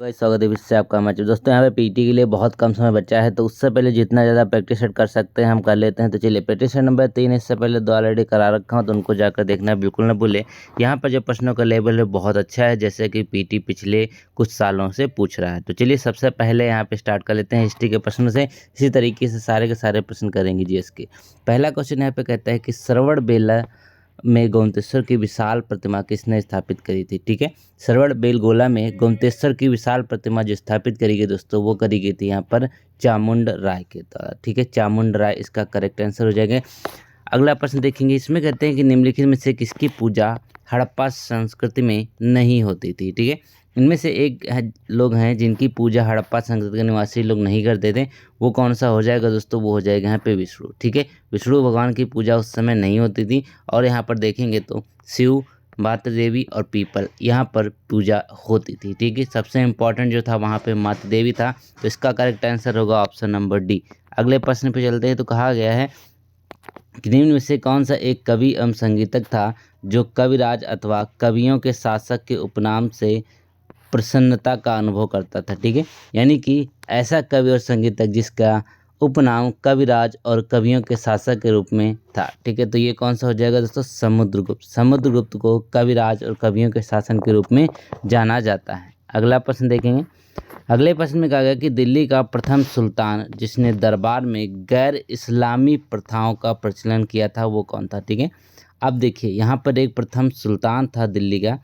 Guys स्वागत है इससे आपका मैच। दोस्तों यहाँ पे पीटी के लिए बहुत कम समय बचा है, तो उससे पहले जितना ज़्यादा प्रैक्टिस सेट कर सकते हैं हम कर लेते हैं। तो चलिए प्रैक्टिस सेट नंबर 3 इससे पहले 2 ऑलरेडी करा रखा हूँ, तो उनको जाकर देखना बिल्कुल ना भूले। यहाँ पर जो प्रश्नों का लेवल है बहुत अच्छा है, जैसे कि पीटी पिछले कुछ सालों से पूछ रहा है। तो चलिए सबसे पहले यहाँ पे स्टार्ट कर लेते हैं हिस्ट्री के प्रश्न से। इसी तरीके से सारे के सारे प्रश्न करेंगे जीएस के। पहला क्वेश्चन यहाँ पे कहता है कि श्रवणबेला में गोमतेश्वर की विशाल प्रतिमा किसने स्थापित करी थी। ठीक है, श्रवणबेलगोला में गोमतेश्वर की विशाल प्रतिमा जो स्थापित करी गई दोस्तों, वो करी गई थी यहाँ पर चामुंड राय के द्वारा। ठीक है, चामुंड राय इसका करेक्ट आंसर हो जाएगा। अगला प्रश्न देखेंगे, इसमें कहते हैं कि निम्नलिखित में से किसकी पूजा हड़प्पा संस्कृति में नहीं होती थी। ठीक है, इनमें से एक लोग हैं जिनकी पूजा हड़प्पा संस्कृति के निवासी लोग नहीं करते थे। वो कौन सा हो जाएगा दोस्तों? वो हो जाएगा यहाँ पे विष्णु। ठीक है, विष्णु भगवान की पूजा उस समय नहीं होती थी। और यहाँ पर देखेंगे तो शिव, माता देवी और पीपल यहाँ पर पूजा होती थी। ठीक है, सबसे इम्पोर्टेंट जो था वहाँ पे माता देवी था, तो इसका करेक्ट आंसर होगा ऑप्शन नंबर डी। अगले प्रश्न पे चलते हैं। तो कहा गया है कि निम्न में से कौन सा एक कवि एवं संगीतक था जो कविराज अथवा कवियों के शासक के उपनाम से प्रसन्नता का अनुभव करता था। ठीक है, यानी कि ऐसा कवि और संगीतक जिसका उपनाम कविराज और कवियों के शासक के रूप में था। ठीक है, तो ये कौन सा हो जाएगा दोस्तों? समुद्रगुप्त। समुद्रगुप्त को कविराज और कवियों के शासन के रूप में जाना जाता है। अगला प्रश्न देखेंगे। अगले प्रश्न में कहा गया कि दिल्ली का प्रथम सुल्तान जिसने दरबार में गैर इस्लामी प्रथाओं का प्रचलन किया था, वो कौन था? ठीक है, अब देखिए यहाँ पर एक प्रथम सुल्तान था दिल्ली का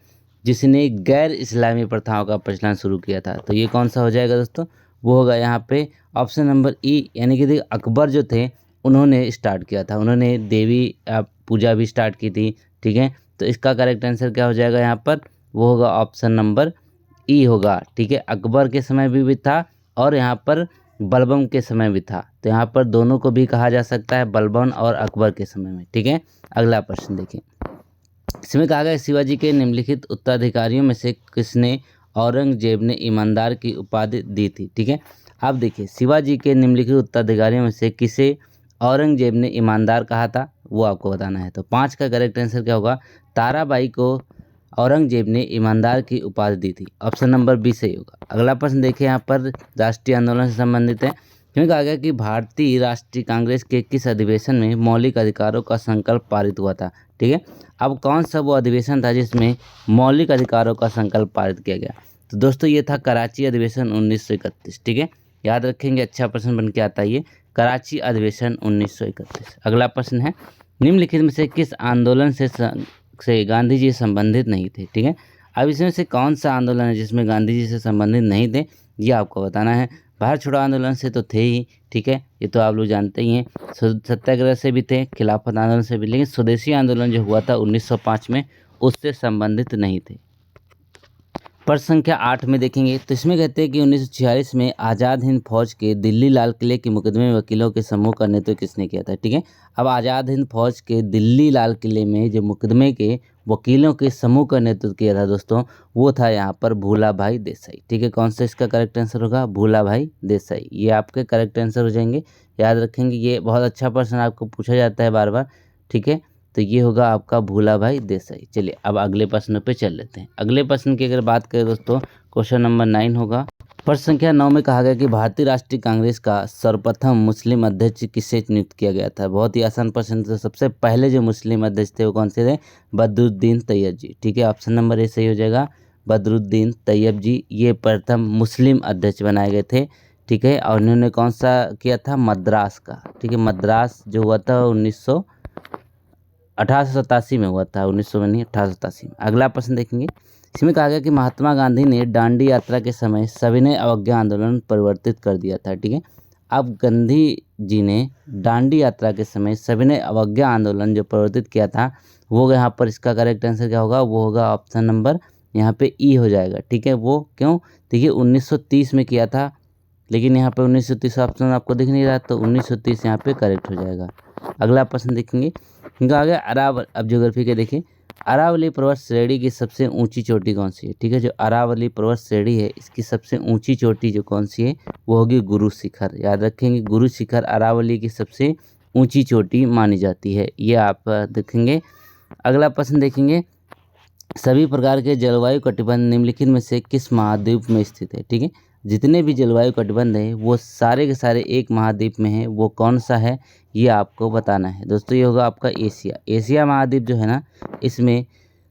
जिसने गैर इस्लामी प्रथाओं का प्रचलन शुरू किया था। तो ये कौन सा हो जाएगा दोस्तों? वो होगा यहाँ पे ऑप्शन नंबर ई, यानी कि देखिए अकबर जो थे उन्होंने स्टार्ट किया था, उन्होंने देवी पूजा भी स्टार्ट की थी। ठीक है, तो इसका करेक्ट आंसर क्या हो जाएगा यहाँ पर? वो होगा ऑप्शन नंबर ई होगा। ठीक है, अकबर के समय भी था और यहाँ पर बलबन के समय भी था, तो यहाँ पर दोनों को भी कहा जा सकता है, बलबन और अकबर के समय में। ठीक है, अगला प्रश्न देखिए। इसमें कहा गया शिवाजी के निम्नलिखित उत्तराधिकारियों में से किसने औरंगजेब ने ईमानदार की उपाधि दी थी। ठीक है, अब देखिए शिवाजी के निम्नलिखित उत्तराधिकारियों में से किसे औरंगजेब ने ईमानदार कहा था, वो आपको बताना है। तो 5 का करेक्ट आंसर क्या होगा? ताराबाई को औरंगजेब ने ईमानदार की उपाधि दी थी। ऑप्शन नंबर बी सही होगा। अगला प्रश्न देखिए, यहाँ पर राष्ट्रीय आंदोलन से संबंधित है। क्योंकि कहा गया कि भारतीय राष्ट्रीय कांग्रेस के किस अधिवेशन में मौलिक अधिकारों का संकल्प पारित हुआ था। ठीक है, अब कौन सा वो अधिवेशन था जिसमें मौलिक अधिकारों का संकल्प पारित किया गया? तो दोस्तों ये था कराची अधिवेशन 1931। ठीक है, याद रखेंगे, अच्छा प्रश्न बन के आता है ये, कराची अधिवेशन 1931। अगला प्रश्न है, निम्नलिखित में से किस आंदोलन से गांधी जी संबंधित नहीं थे। ठीक है, अब इसमें से कौन सा आंदोलन है जिसमें गांधी जी से संबंधित नहीं थे, ये आपको बताना है। भारत छोड़ो आंदोलन से तो थे ही, ठीक है, ये तो आप लोग जानते ही हैं। सत्याग्रह से भी थे, खिलाफत आंदोलन से भी, लेकिन स्वदेशी आंदोलन जो हुआ था 1905 में, उससे संबंधित नहीं थे। प्रश्न संख्या 8 में देखेंगे, तो इसमें कहते हैं कि 1946 में आज़ाद हिंद फौज के दिल्ली लाल किले के मुकदमे में वकीलों के समूह का नेतृत्व किसने किया था। ठीक है, अब आज़ाद हिंद फौज के दिल्ली लाल किले में जो मुकदमे के वकीलों के समूह का नेतृत्व किया था दोस्तों, वो था यहाँ पर भूला भाई देसाई। ठीक है, कौन सा इसका करेक्ट आंसर होगा? भूला भाई देसाई। ये आपके करेक्ट आंसर हो जाएंगे, याद रखेंगे, ये बहुत अच्छा प्रश्न आपको पूछा जाता है बार बार। ठीक है, तो ये होगा आपका भूला भाई देसाई। चलिए अब अगले प्रश्न पे चल लेते हैं। अगले प्रश्न की अगर बात करें दोस्तों, क्वेश्चन नंबर 9 होगा। प्रश्न संख्या 9 में कहा गया कि भारतीय राष्ट्रीय कांग्रेस का सर्वप्रथम मुस्लिम अध्यक्ष किसे नियुक्त किया गया था। बहुत ही आसान प्रश्न था। सबसे पहले जो मुस्लिम अध्यक्ष थे वो कौन से थे? बदरुद्दीन तैयब जी। ठीक है, ऑप्शन नंबर ए सही हो जाएगा, बदरुद्दीन तैयब जी ये प्रथम मुस्लिम अध्यक्ष बनाए गए थे। ठीक है, और उन्होंने कौन सा किया था? मद्रास का। ठीक है, मद्रास जो हुआ था 1887 में हुआ था, 1900 में नहीं, 1887 में। अगला प्रश्न देखेंगे, इसमें कहा गया कि महात्मा गांधी ने दांडी यात्रा के समय सविनय अवज्ञा आंदोलन परिवर्तित कर दिया था। ठीक है, अब गांधी जी ने दांडी यात्रा के समय सविनय अवज्ञा आंदोलन जो परिवर्तित किया था, वो यहाँ पर इसका करेक्ट आंसर क्या होगा? वो होगा ऑप्शन नंबर यहाँ पे ई हो जाएगा। ठीक है, वो क्यों? देखिए 1930 में किया था, लेकिन यहाँ पे 1930 ऑप्शन आपको दिख नहीं रहा, तो 1930 यहाँ पे करेक्ट हो जाएगा। अगला प्रश्न देखेंगे, इनका आ गया अरावली। अब ज्योग्राफी के देखिए, अरावली पर्वत श्रेणी की सबसे ऊंची चोटी कौन सी है? ठीक है, जो अरावली पर्वत श्रेणी है इसकी सबसे ऊंची चोटी जो कौन सी है, वो होगी गुरु शिखर। याद रखेंगे, गुरु शिखर अरावली की सबसे ऊंची चोटी मानी जाती है, ये आप देखेंगे। अगला प्रश्न देखेंगे, सभी प्रकार के जलवायु कटिबंध निम्नलिखित में से किस महाद्वीप में स्थित है। ठीक है, जितने भी जलवायु कटिबंध हैं वो सारे के सारे एक महाद्वीप में है, वो कौन सा है ये आपको बताना है दोस्तों। ये होगा आपका एशिया। एशिया महाद्वीप जो है ना, इसमें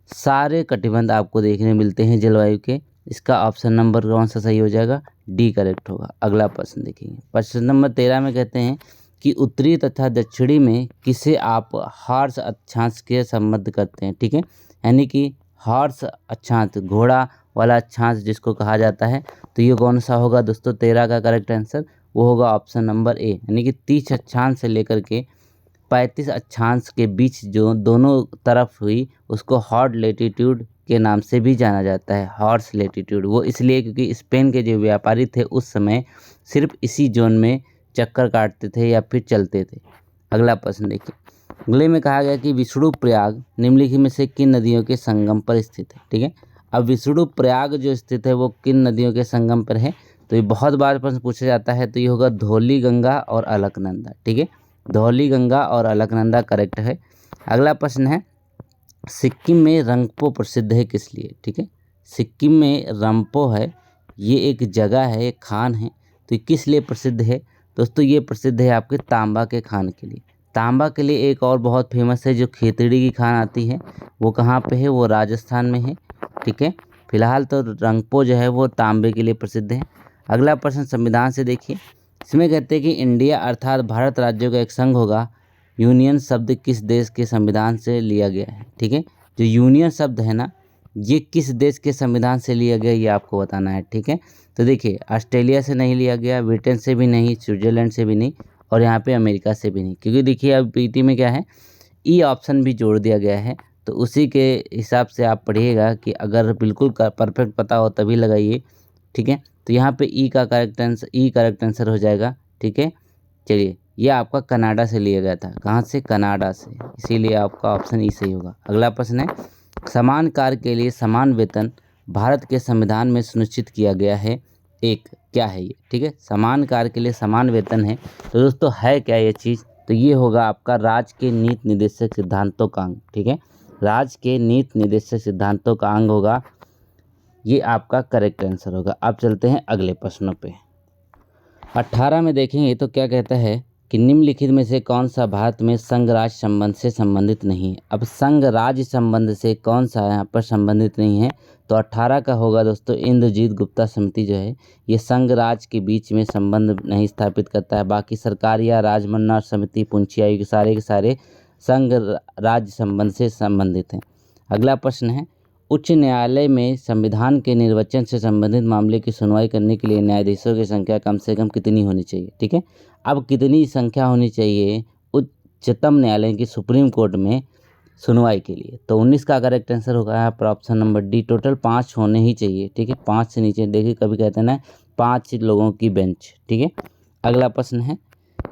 सारे कटिबंध आपको देखने मिलते हैं जलवायु के। इसका ऑप्शन नंबर कौन सा सही हो जाएगा, डी करेक्ट होगा। अगला प्रश्न देखेंगे, प्रश्न नंबर 13 में कहते हैं कि उत्तरी तथा दक्षिणी में किसे आप हॉर्स अक्षांश के संबद्ध करते हैं। ठीक है, यानी कि हॉर्स अक्षांश, घोड़ा वाला अक्षांश जिसको कहा जाता है, तो ये कौन सा होगा दोस्तों। 13 का करेक्ट आंसर वो होगा ऑप्शन नंबर ए, यानी कि 30 अक्षांश से लेकर के 35 अक्षांश के बीच जो दोनों तरफ हुई उसको हॉट लेटीट्यूड के नाम से भी जाना जाता है, हॉर्स लेटीट्यूड। वो इसलिए क्योंकि स्पेन के जो व्यापारी थे उस समय सिर्फ इसी जोन में चक्कर काटते थे या फिर चलते थे। अगला प्रश्न देखिए, अगले में कहा गया कि विष्णु प्रयाग निम्नलिखित में से किन नदियों के संगम पर स्थित है। ठीक है, अब विष्णु प्रयाग जो स्थित है वो किन नदियों के संगम पर है, तो ये बहुत बार प्रश्न पूछा जाता है, तो ये होगा धौली गंगा और अलकनंदा। ठीक है, धौली गंगा और अलकनंदा करेक्ट है। अगला प्रश्न है, सिक्किम में रंगपो प्रसिद्ध है किस लिए। ठीक है, सिक्किम में रंगपो है, ये एक जगह है, एक खान है, तो ये किस लिए प्रसिद्ध है दोस्तों। ये प्रसिद्ध है आपके तांबा के खान के लिए। तांबा के लिए एक और बहुत फेमस है जो खेतड़ी की खान आती है, वो कहाँ पे है, वो राजस्थान में है। ठीक है, फिलहाल तो रंगपो जो है वो तांबे के लिए प्रसिद्ध है। अगला प्रश्न संविधान से देखिए, इसमें कहते हैं कि इंडिया अर्थात भारत राज्यों का एक संघ होगा। यूनियन शब्द किस देश के संविधान से लिया गया है। ठीक है, जो यूनियन शब्द है ना, ये किस देश के संविधान से लिया गया ये आपको बताना है। ठीक है, तो देखिए ऑस्ट्रेलिया से नहीं लिया गया, ब्रिटेन से भी नहीं, स्विट्जरलैंड से भी नहीं, और यहाँ पे अमेरिका से भी नहीं, क्योंकि देखिए अब पीटी में क्या है, ई ऑप्शन भी जोड़ दिया गया है। तो उसी के हिसाब से आप पढ़िएगा कि अगर बिल्कुल परफेक्ट पता हो तभी लगाइए। ठीक है, तो यहाँ पे ई का करेक्ट आंसर हो जाएगा। ठीक है, चलिए ये आपका कनाडा से लिया गया था। कहाँ से, कनाडा से, इसीलिए आपका ऑप्शन ई सही होगा। अगला प्रश्न है, समान कार्य के लिए समान वेतन भारत के संविधान में सुनिश्चित किया गया है। एक क्या है ये। ठीक है, समान कार्य के लिए समान वेतन है, तो दोस्तों है क्या ये चीज़, तो ये होगा आपका राज्य के नीति निर्देशक सिद्धांतों का अंग। ठीक है, राज्य के नीति निर्देशक सिद्धांतों का अंग होगा, ये आपका करेक्ट आंसर होगा। अब चलते हैं अगले प्रश्नों पे। 18 में देखेंगे तो क्या कहता है कि निम्नलिखित में से कौन सा भारत में संघ राज्य संबंध से संबंधित नहीं है। अब संघ राज्य संबंध से कौन सा यहाँ पर संबंधित नहीं है, तो 18 का होगा दोस्तों इंद्रजीत गुप्ता समिति जो है, ये संघ राज्य के बीच में संबंध नहीं स्थापित करता है। बाकी सरकार या राजमन्ना समिति, पुंछी आयोग के सारे संघ राज्य संबंध से संबंधित हैं। अगला प्रश्न है, उच्च न्यायालय में संविधान के निर्वचन से संबंधित मामले की सुनवाई करने के लिए न्यायाधीशों की संख्या कम से कम कितनी होनी चाहिए। ठीक है, अब कितनी संख्या होनी चाहिए उच्चतम न्यायालय की सुप्रीम कोर्ट में सुनवाई के लिए, तो 19 का करेक्ट आंसर होगा यहाँ पर ऑप्शन नंबर डी, टोटल 5 होने ही चाहिए। ठीक है, 5 से नीचे देखिए कभी कहते हैं ना 5 लोगों की बेंच। ठीक है, अगला प्रश्न है,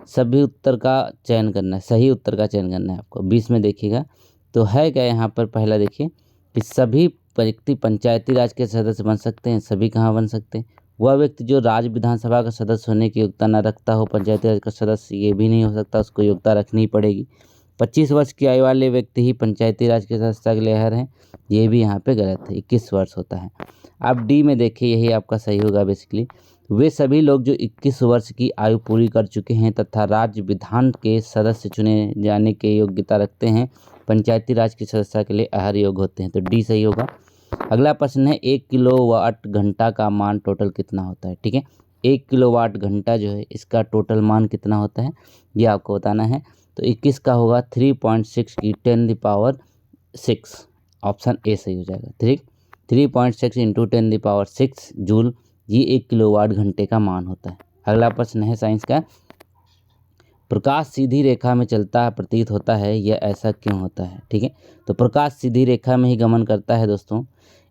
सभी उत्तर का चयन करना है, सही उत्तर का चयन करना है आपको। 20 में देखिएगा तो है क्या यहाँ पर, पहला देखिए कि सभी व्यक्ति पंचायती राज के सदस्य बन सकते हैं। सभी कहाँ बन सकते हैं, वह व्यक्ति जो राज्य विधानसभा का सदस्य होने की योग्यता न रखता हो पंचायती राज का सदस्य, ये भी नहीं हो सकता, उसको योग्यता रखनी पड़ेगी। 25 वर्ष की आयु वाले व्यक्ति ही पंचायती राज के सदस्य के लिए अर्ह हैं, ये भी यहाँ पे गलत है, 21 वर्ष होता है। अब डी में देखिए, यही आपका सही होगा बेसिकली, वे सभी लोग जो 21 वर्ष की आयु पूरी कर चुके हैं तथा राज्य विधान के सदस्य चुने जाने के योग्यता रखते हैं, पंचायती राज की सदस्यता के लिए अर्ह योग्य होते हैं, तो डी सही होगा। अगला प्रश्न है, 1 किलोवाट घंटा का मान टोटल कितना होता है। ठीक है, 1 किलोवाट घंटा जो है इसका टोटल मान कितना होता है ये आपको बताना है, तो 21 का होगा 3.6 की 10⁶, ऑप्शन ए सही हो जाएगा। 3.6 इंटू 10⁶ जूल, ये 1 किलोवाट घंटे का मान होता है। अगला प्रश्न है साइंस का, प्रकाश सीधी रेखा में चलता प्रतीत होता है, यह ऐसा क्यों होता है। ठीक है, तो प्रकाश सीधी रेखा में ही गमन करता है दोस्तों,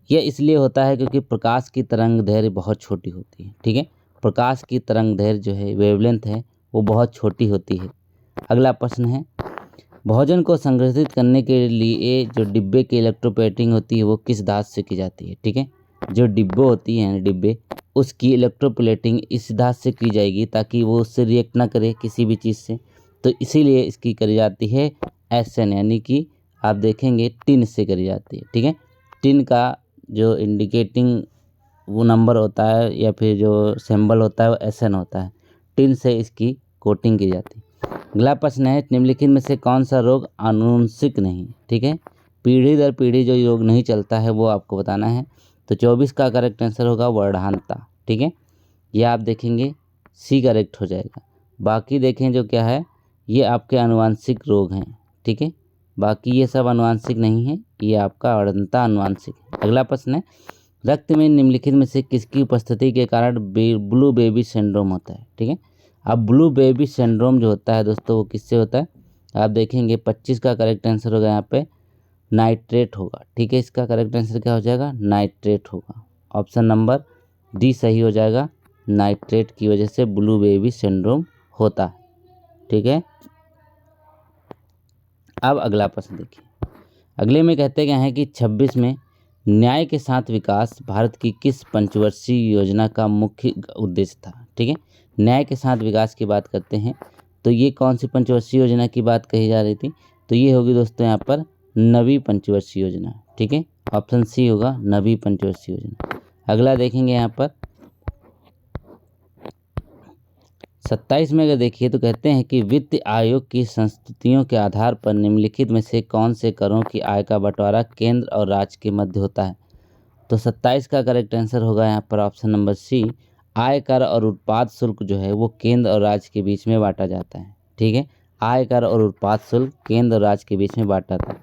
यह इसलिए होता है क्योंकि प्रकाश की तरंग दैर्घ्य बहुत छोटी होती है। ठीक है, प्रकाश की तरंग दैर्घ्य जो है वेवलेंथ है वो बहुत छोटी होती है। अगला प्रश्न है, भोजन को संग्रहित करने के लिए जो डिब्बे की इलेक्ट्रोप्लेटिंग होती है वो किस धातु से की जाती है। ठीक है, जो डिब्बे होती हैं डिब्बे, उसकी इलेक्ट्रोप्लेटिंग इस धातु से की जाएगी ताकि वो उससे रिएक्ट ना करे किसी भी चीज़ से, तो इसीलिए इसकी करी जाती है एसन, यानी कि आप देखेंगे टिन से करी जाती है। ठीक है, टिन का जो इंडिकेटिंग वो नंबर होता है या फिर जो सिंबल होता है वो SN होता है। टिन से इसकी कोटिंग की जाती है। अगला प्रश्न है, निम्नलिखित में से कौन सा रोग आनुवंशिक नहीं, ठीक है, पीढ़ी दर पीढ़ी जो योग नहीं चलता है वो आपको बताना है। तो 24 का करेक्ट आंसर होगा वर्धानता, ठीक है, ये आप देखेंगे सी करेक्ट हो जाएगा। बाकी देखें जो क्या है, ये आपके आनुवांशिक रोग हैं, ठीक है, बाकी ये सब आनुवांशिक नहीं है, ये आपका वर्धानता आनुवांशिक है। अगला प्रश्न है, रक्त में निम्नलिखित में से किसकी उपस्थिति के कारण ब्लू बेबी सिंड्रोम होता है, ठीक है। अब ब्लू बेबी सिंड्रोम जो होता है दोस्तों वो किससे होता है, आप देखेंगे 25 का करेक्ट आंसर होगा यहाँ पे नाइट्रेट होगा, ठीक है, इसका करेक्ट आंसर क्या हो जाएगा, नाइट्रेट होगा। ऑप्शन नंबर डी सही हो जाएगा, नाइट्रेट की वजह से ब्लू बेबी सिंड्रोम होता है, ठीक है। अब अगला प्रश्न देखिए, अगले में कहते क्या है कि 26 में न्याय के साथ विकास भारत की किस पंचवर्षीय योजना का मुख्य उद्देश्य था, ठीक है। न्याय के साथ विकास की बात करते हैं तो ये कौन सी पंचवर्षीय योजना की बात कही जा रही थी, तो ये होगी दोस्तों यहाँ पर नवीं पंचवर्षीय योजना, ठीक है, ऑप्शन सी होगा नवीं पंचवर्षीय योजना। अगला देखेंगे यहाँ पर 27 में अगर देखिए तो कहते हैं कि वित्त आयोग की संस्तुतियों के आधार पर निम्नलिखित में से कौन से करों की आय का बंटवारा केंद्र और राज्य के मध्य होता है। तो 27 का करेक्ट आंसर होगा यहाँ पर ऑप्शन नंबर सी, आय कर और उत्पाद शुल्क जो है वो केंद्र और राज्य के बीच में बांटा जाता है, ठीक है, आय कर और उत्पाद शुल्क केंद्र और राज्य के बीच में बांटा था।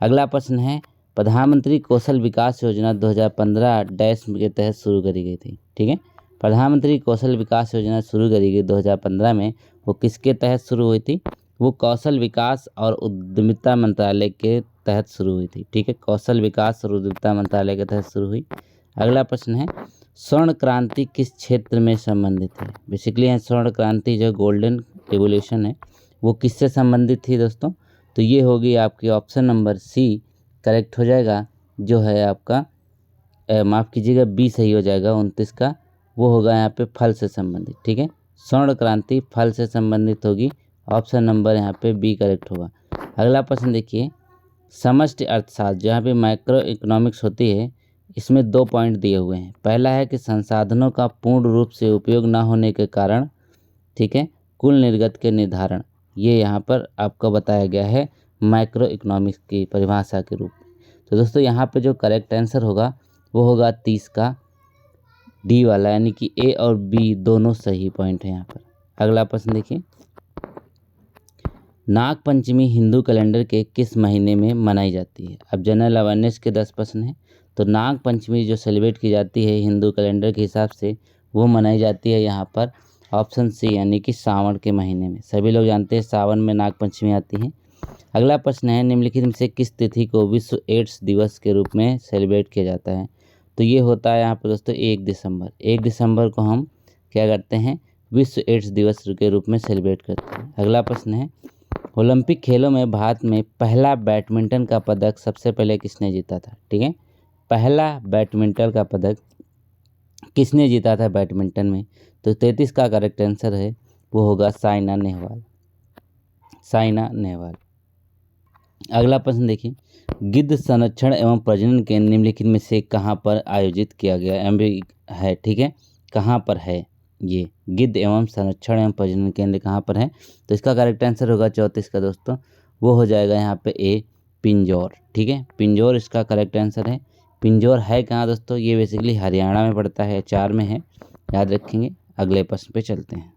अगला प्रश्न है, प्रधानमंत्री कौशल विकास योजना 2015 डैश के तहत शुरू करी गई थी, ठीक है, प्रधानमंत्री कौशल विकास योजना शुरू करी गई 2015 में, वो किसके तहत शुरू हुई थी, वो कौशल विकास और उद्यमिता मंत्रालय के तहत शुरू हुई थी, ठीक है, कौशल विकास और उद्यमिता मंत्रालय के तहत शुरू हुई। अगला प्रश्न है, स्वर्ण क्रांति किस क्षेत्र में संबंधित है, बेसिकली है स्वर्ण क्रांति जो गोल्डन रिवोल्यूशन है वो किससे संबंधित थी दोस्तों, तो ये होगी आपकी ऑप्शन नंबर सी करेक्ट हो जाएगा, जो है आपका माफ़ कीजिएगा बी सही हो जाएगा 29 का, वो होगा यहाँ पे फल से संबंधित, ठीक है, स्वर्ण क्रांति फल से संबंधित होगी, ऑप्शन नंबर यहाँ पे बी करेक्ट होगा। अगला प्रश्न देखिए, समष्टि अर्थशास्त्र जहाँ पे माइक्रो इकोनॉमिक्स होती है, इसमें 2 पॉइंट दिए हुए हैं। पहला है कि संसाधनों का पूर्ण रूप से उपयोग न होने के कारण, ठीक है, कुल निर्गत के निर्धारण, ये यहाँ पर आपको बताया गया है माइक्रो इकोनॉमिक्स की परिभाषा के रूप में। तो दोस्तों यहाँ पे जो करेक्ट आंसर होगा वो होगा 30 का डी वाला, यानी कि ए और बी दोनों सही पॉइंट है यहाँ पर। अगला प्रश्न देखिए, नाग पंचमी हिंदू कैलेंडर के किस महीने में मनाई जाती है। अब जनरल अवेयरनेस के 10 प्रश्न हैं। तो नाग पंचमी जो सेलिब्रेट की जाती है हिंदू कैलेंडर के हिसाब से वो मनाई जाती है यहाँ पर ऑप्शन सी, यानी कि सावन के महीने में। सभी लोग जानते हैं सावन में नाग पंचमी आती है। अगला प्रश्न है, निम्नलिखित में से किस तिथि को विश्व एड्स दिवस के रूप में सेलिब्रेट किया जाता है। तो ये होता है यहाँ पर दोस्तों 1 दिसंबर। 1 दिसंबर को हम क्या करते हैं, विश्व एड्स दिवस के रूप में सेलिब्रेट करते हैं। अगला प्रश्न है, ओलंपिक खेलों में भारत में पहला बैडमिंटन का पदक सबसे पहले किसने जीता था। ठीक है, पहला बैडमिंटन का पदक किसने जीता था बैडमिंटन में। तो 33 का करेक्ट आंसर है वो होगा साइना नेहवाल, साइना नेहवाल। अगला प्रश्न देखिए, गिद्ध संरक्षण एवं प्रजनन केंद्र निम्नलिखित में से कहाँ पर आयोजित किया गया है। ठीक है, कहाँ पर है ये गिद्ध एवं संरक्षण एवं प्रजनन केंद्र कहाँ पर है। तो इसका करेक्ट आंसर होगा 34 का दोस्तों, वो हो जाएगा यहाँ पे ए पिंजौर। ठीक है, पिंजौर इसका करेक्ट आंसर है। पिंजौर है कहाँ दोस्तों, ये बेसिकली हरियाणा में पड़ता है, 4 में है, याद रखेंगे। अगले प्रश्न पे चलते हैं।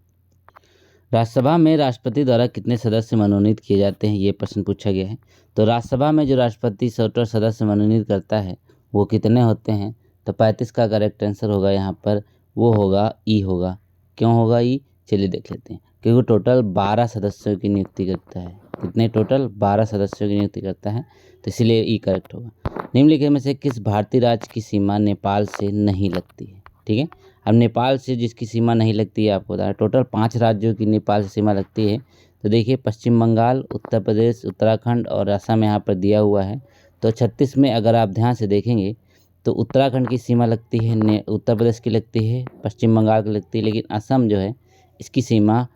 राज्यसभा में राष्ट्रपति द्वारा कितने सदस्य मनोनीत किए जाते हैं, ये प्रश्न पूछा गया है। तो राज्यसभा में जो राष्ट्रपति 17 सदस्य मनोनीत करता है वो कितने होते हैं। तो 35 का करेक्ट आंसर होगा यहाँ पर, वो होगा ई होगा। क्यों होगा ई, चलिए देख लेते हैं। क्योंकि टोटल 12 सदस्यों की नियुक्ति करता है। कितने, टोटल 12 सदस्यों की नियुक्ति करता है, तो इसलिए ई करेक्ट होगा। निम्नलिखित में से किस भारतीय राज्य की सीमा नेपाल से नहीं लगती है। ठीक है, अब नेपाल से जिसकी सीमा नहीं लगती है आपको बता, टोटल 5 राज्यों की नेपाल से सीमा लगती है। तो देखिए, पश्चिम बंगाल, उत्तर प्रदेश, उत्तराखंड और असम यहाँ पर दिया हुआ है। तो 36 में अगर आप ध्यान से देखेंगे तो उत्तराखंड की सीमा लगती है, उत्तर प्रदेश की लगती है, पश्चिम बंगाल की लगती है, लेकिन असम जो है इसकी सीमा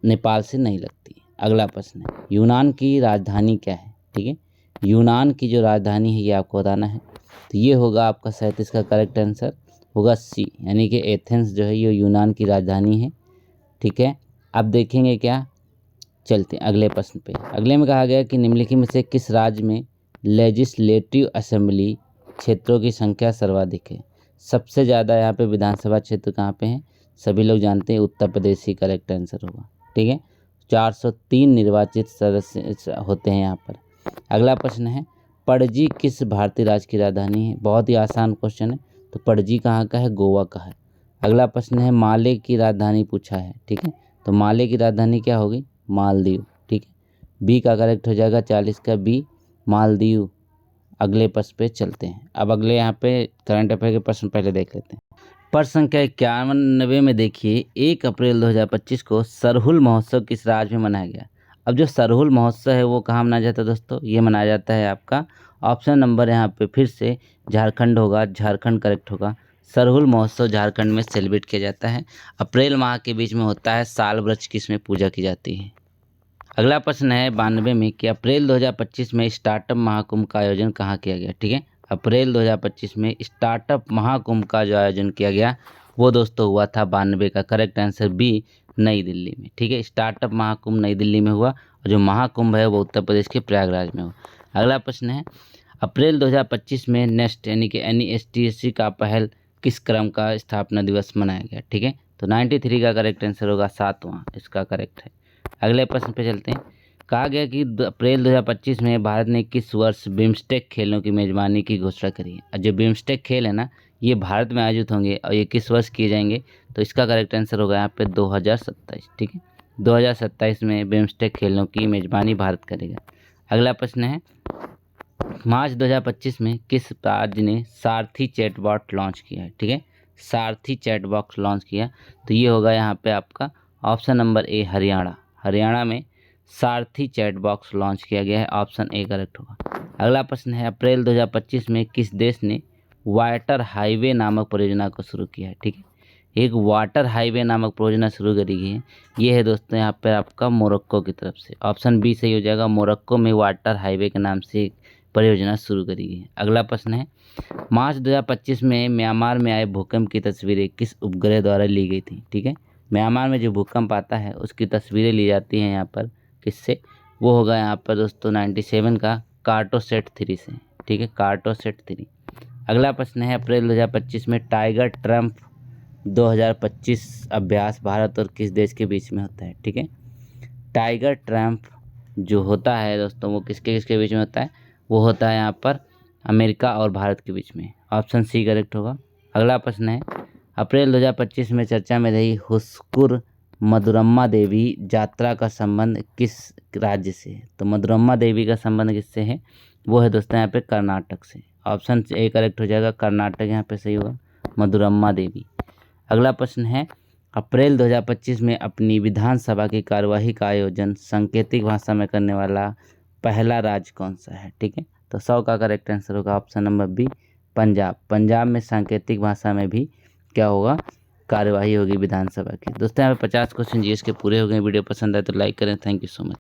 नेपाल से नहीं लगती। अगला प्रश्न है, यूनान की राजधानी क्या है। ठीक है, यूनान की जो राजधानी है ये आपको बताना है। तो ये होगा आपका 37 का करेक्ट आंसर होगा सी, यानी कि एथेंस जो है ये यूनान की राजधानी है। ठीक है, अब देखेंगे क्या, चलते हैं अगले प्रश्न पे। अगले में कहा गया कि निम्नलिखित में से किस राज्य में लेजिस्लेटिव असेंबली क्षेत्रों की संख्या सर्वाधिक है। सबसे ज़्यादा यहाँ पे विधानसभा क्षेत्र कहाँ पे हैं, सभी लोग जानते हैं उत्तर प्रदेश ही करेक्ट आंसर होगा। ठीक है, 403 निर्वाचित सदस्य होते हैं यहाँ पर। अगला प्रश्न है पणजी किस भारतीय राज्य की राजधानी है। बहुत ही आसान क्वेश्चन है, तो पणजी कहाँ का है, गोवा का है। अगला प्रश्न है माले की राजधानी पूछा है। ठीक है, तो माले की राजधानी क्या होगी, मालदीव। ठीक है, बी का करेक्ट हो जाएगा 40 का बी, मालदीव। अगले प्रश्न पे चलते हैं। अब अगले यहाँ पे करंट अफेयर के प्रश्न पहले देख लेते हैं। प्रश्न संख्या 91 में देखिए 1 अप्रैल 2025 को सरहुल महोत्सव किस राज्य में मनाया गया। अब जो सरहुल महोत्सव है वो कहाँ मनाया जाता है दोस्तों, ये मनाया जाता है आपका ऑप्शन नंबर यहाँ पे फिर से झारखंड होगा, झारखंड करेक्ट होगा। सरहुल महोत्सव झारखंड में सेलिब्रेट किया जाता है, अप्रैल माह के बीच में होता है। साल वृक्ष की इसमें पूजा की जाती है। अगला प्रश्न है 92 में कि अप्रैल 2025 में स्टार्टअप महाकुंभ का आयोजन कहाँ किया गया। ठीक है, अप्रैल 2025 में स्टार्टअप महाकुंभ का जो आयोजन किया गया वो दोस्तों हुआ था 92 का करेक्ट आंसर बी, नई दिल्ली में। ठीक है, स्टार्टअप महाकुंभ नई दिल्ली में हुआ और जो महाकुंभ है वो उत्तर प्रदेश के प्रयागराज में हुआ। अगला प्रश्न है अप्रैल 2025 में नेस्ट यानी कि NESTC का पहल किस क्रम का स्थापना दिवस मनाया गया। ठीक है, तो 93 का करेक्ट आंसर होगा 7वां, इसका करेक्ट है। अगले प्रश्न पे चलते हैं। कहा गया कि अप्रैल 2025 में भारत ने किस वर्ष बिम्स्टेक खेलों की मेजबानी की घोषणा करी है। और जो बिम्स्टेक खेल है ना ये भारत में आयोजित होंगे और ये किस वर्ष किए जाएंगे, तो इसका करेक्ट आंसर होगा यहाँ पे 2027। ठीक है, 2027 में बिम्स्टेक खेलों की मेजबानी भारत करेगा। अगला प्रश्न है मार्च 2025 में किस राज्य ने सारथी चैटबॉट लॉन्च किया है। ठीक है, सारथी चैटबॉक्स लॉन्च किया, तो ये होगा यहाँ पे आपका option number A, Haryana. Haryana में सारथी चैट बॉक्स लॉन्च किया गया है, ऑप्शन ए करेक्ट होगा। अगला प्रश्न है अप्रैल 2025 में किस देश ने वाटर हाईवे नामक परियोजना को शुरू किया है। ठीक है, एक वाटर हाईवे नामक परियोजना शुरू करी गई है, ये है दोस्तों यहाँ पर आपका मोरक्को की तरफ से। ऑप्शन बी सही हो जाएगा, मोरक्को में वाटर हाईवे के नाम से एक परियोजना शुरू करी गई है। अगला प्रश्न है मार्च 2025 में म्यांमार में आए भूकंप की तस्वीरें किस उपग्रह द्वारा ली गई थी। ठीक है, म्यांमार में जो भूकंप आता है उसकी तस्वीरें ली जाती हैं यहाँ पर किससे, वो होगा यहाँ पर दोस्तों 97 का कार्टोसैट 3 से। ठीक है, कार्टोसैट 3। अगला प्रश्न है अप्रैल 2025 में टाइगर ट्रम्प 2025 अभ्यास भारत और किस देश के बीच में होता है। ठीक है, टाइगर ट्रम्प जो होता है दोस्तों वो किसके किसके बीच में होता है, वो होता है यहाँ पर अमेरिका और भारत के बीच में, ऑप्शन सी करेक्ट होगा। अगला प्रश्न है अप्रैल 2025 में चर्चा में रही हुस्कुर मधुरम्मा देवी यात्रा का संबंध किस राज्य से है। तो मधुरम्मा देवी का संबंध किससे है, वो है दोस्तों यहाँ पे कर्नाटक से। ऑप्शन ए करेक्ट हो जाएगा, कर्नाटक यहाँ पे सही होगा, मधुरम्मा देवी। अगला प्रश्न है अप्रैल 2025 में अपनी विधानसभा की कार्यवाही का आयोजन सांकेतिक भाषा में करने वाला पहला राज्य कौन सा है। ठीक है, तो 100 का करेक्ट आंसर होगा option number B, Punjab. Punjab में सांकेतिक भाषा में भी क्या होगा, कार्यवाही होगी विधानसभा की। दोस्तों यहाँ पे 50 क्वेश्चन जीएस के पूरे हो गए। वीडियो पसंद आए तो लाइक करें। Thank you so much.